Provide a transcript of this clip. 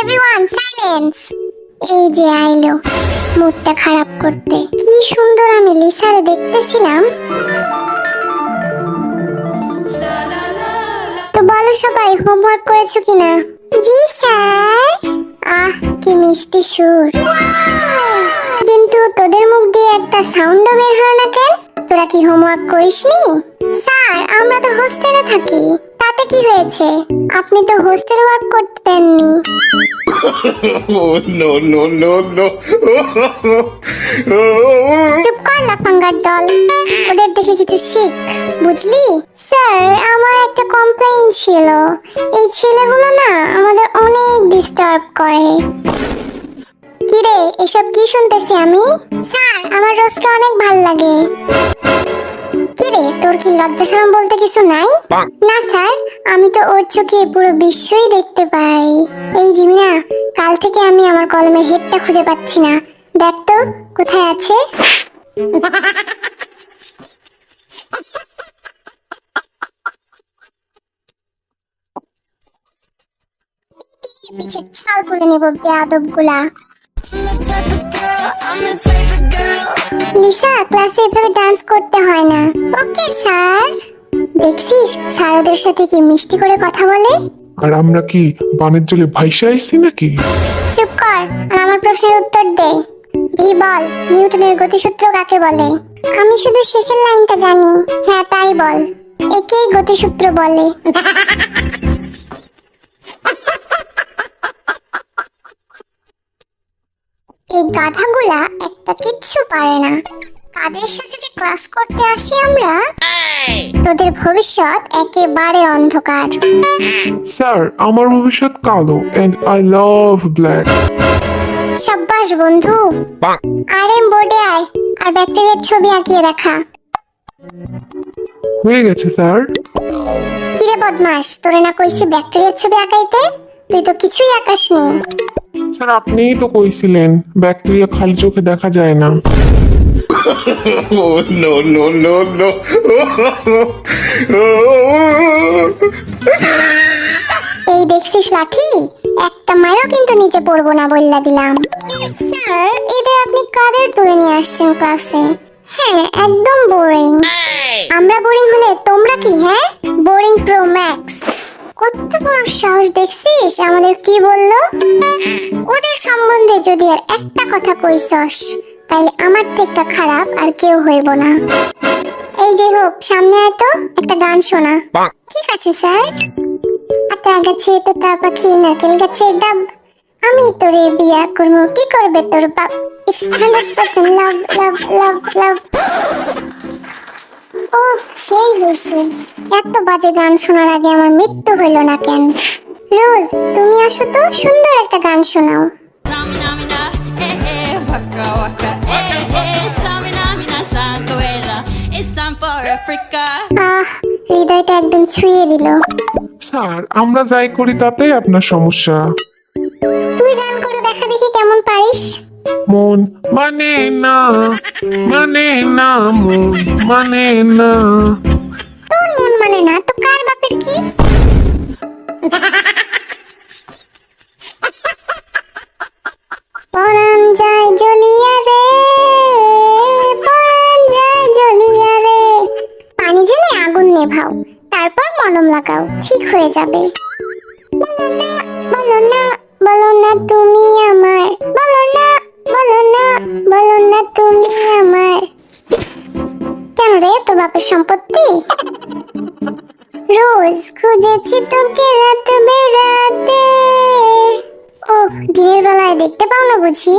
Everyone silence. এই যে আইলো মুডটা খারাপ করতে। কি সুন্দর আমি লিসারে দেখতেছিলাম। তো বলো সবাই হোমওয়ার্ক করেছো কিনা? জি স্যার। আহ কি মিষ্টি সুর। কিন্তু তোদের মুখ দিয়ে একটা সাউন্ডও বের হয় না কেন? তোরা কি হোমওয়ার্ক করিসনি? স্যার আমরা তো হোস্টেলে থাকি। তাতে কি হয়েছে? আপনি তো হোস্টেল ওয়ার্ক করতে দেননি। No, no, no, no. চুপ কর লাফাঙ্গার দল। ওদের দেখে কিছু শিখ, বুঝলি? স্যার আমার একটা কমপ্লেইন ছিল। এই ছেলেগুলো না আমাদের অনেক ডিস্টার্ব করে। কিরে এসব কি শুনতেছি আমি? স্যার আমার রোজকে অনেক ভাল লাগে। কিরে তোর কি লজ্জা শরম বলতে কিছু নাই? না স্যার আমি তো ওর চোখে পুরো বিশ্বই দেখতে পাই। এই জিমিনা কাল থেকে আমি আমার কলমের হেডটা খুঁজে পাচ্ছি না। দেখ তো কোথায় আছে। পিছের ছাল তুলে নেব বেয়াদব গুলা। লিসা ক্লাসে এভাবে ডান্স করতে হয় না। Okay sir. দেখছিস স্যার ওদের সাথে কি মিষ্টি করে কথা বলে। আর আমরা কি বানের জলে ভাইসা আইছি নাকি? চুপ কর আর আমার প্রশ্নের উত্তর দে। ভি বল নিউটনের গতিসূত্র কাকে বলে? আমি শুধু শেষের লাইনটা জানি। হ্যাঁ তাই বল। একেই গতিসূত্র বলে। এই গাধাগুলা একটা কিচ্ছু পারে না। কাদের সাথে যে ক্লাস করতে আসি আমরা। তোদের ভবিষ্যৎ একেবারে অন্ধকার। স্যার আমার ভবিষ্যৎ কালো এন্ড আই লাভ ব্ল্যাক। সাব্বাস বন্ধু। আরএম বোর্ডে আয় আর ব্যাকটেরিয়ার ছবি আঁকিয়ে দেখা। হয়ে গেছে স্যার। কিরে বদমাস তোরে না কইছি ব্যাকটেরিয়ার ছবি আঁকাইতে? তুই তো কিছুই আঁকাসনি। স্যার আপনিই তো কইছিলেন ব্যাকটেরিয়া খালি চোখে দেখা যায় না। Oh, no, no, no, no. এই দেখছিস লাঠি? একটা মারও কিন্তু নিচে পড়বো না বললা দিলাম। স্যার এদের আপনি কাদের তুলে নিয়ে আসছেন ক্লাসে? হ্যাঁ একদম বোরিং। আমরা বোরিং হলে তোমরা কি? হ্যাঁ বোরিং প্রো ম্যাক্স। কত বড় সাহস দেখছিস আমাদের কি বললো? ওদের সম্বন্ধে যদি আর একটা কথা কইছস তাইলে আমার থেকে খারাপ আর কেউ হইব না। এই যে হোক সামনে আয় তো একটা গান শোনা। ঠিক আছে স্যার। আতা গাছে তোতা পাখি নারকেল গাছের ডাব, আমি তোরে বিয়া করবো কি করবে তোর বাপ। It's 100% লাভ লাভ লাভ লাভ। ও সেই হয়েছে। এত বাজে গান শোনার আগে আমার মৃত্যু হইল না কেন? রোজ তুমি আসো তো সুন্দর একটা গান শোনাও। Samina mina, waka waka, samina mina santuela. It's time for Africa. আহ হৃদয়টা একদম ছুঁয়ে দিল। স্যার আমরা যাই করি তাতেই আপনার সমস্যা। তুই গান করে দেখা দেখি কেমন পারিস। মন মানে না, মানে না, মন মানে না। তোর মন মানে না তো কার বাপের কি? পরাণ যায় জ্বলিয়া রে, পরাণ যায় জ্বলিয়া রে। পানি ঢেলে আগুন নেভাও, তারপর মলম লাগাও, ঠিক হয়ে যাবে। বলো না বলো না বলো না তুমি আমার, বলো না বলো না বলো না তুমি আমার। কেন রে তোর বাপের সম্পত্তি? রোজ খুঁজেছি তোকে রাত বেরাতে। ও দিনের বেলায় দেখতে পাও না বুঝি?